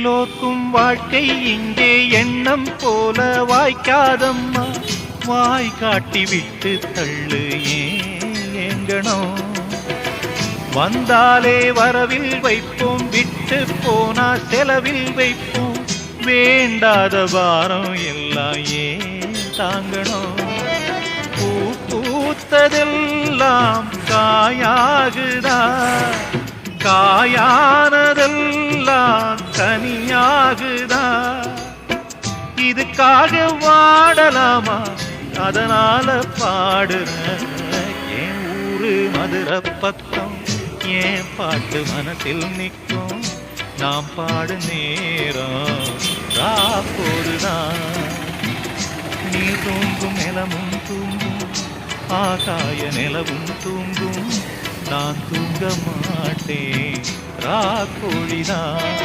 எல்லோர்க்கும் வாழ்க்கை இங்கே எண்ணம் போல வாய்க்காதம்மா. வாய் காட்டி விட்டு தள்ளு ஏங்கணும். வந்தாலே வரவில் வைப்போம், விட்டு போனா செலவில் வைப்போம். வேண்டாத பாரம் எல்லாம் ஏன் தாங்கணும். பூ பூத்ததெல்லாம் காயாகுதா, காயானதெல்லாம் தனியாகுதா. இதுக்காக வாடலாமா, அதனால பாடுறேன். என் ஊரு மதுரை பக்கம், என் பாட்டு மனசில் நிற்கும். நாம் பாடு நேரம் ராப்போதுதான். நீ தூங்கும் நிலமும் தூங்கும், ஆகாய நிலவும் தூங்கும். நான் தூங்க மாட்டேன், ராக்கோழிதான்.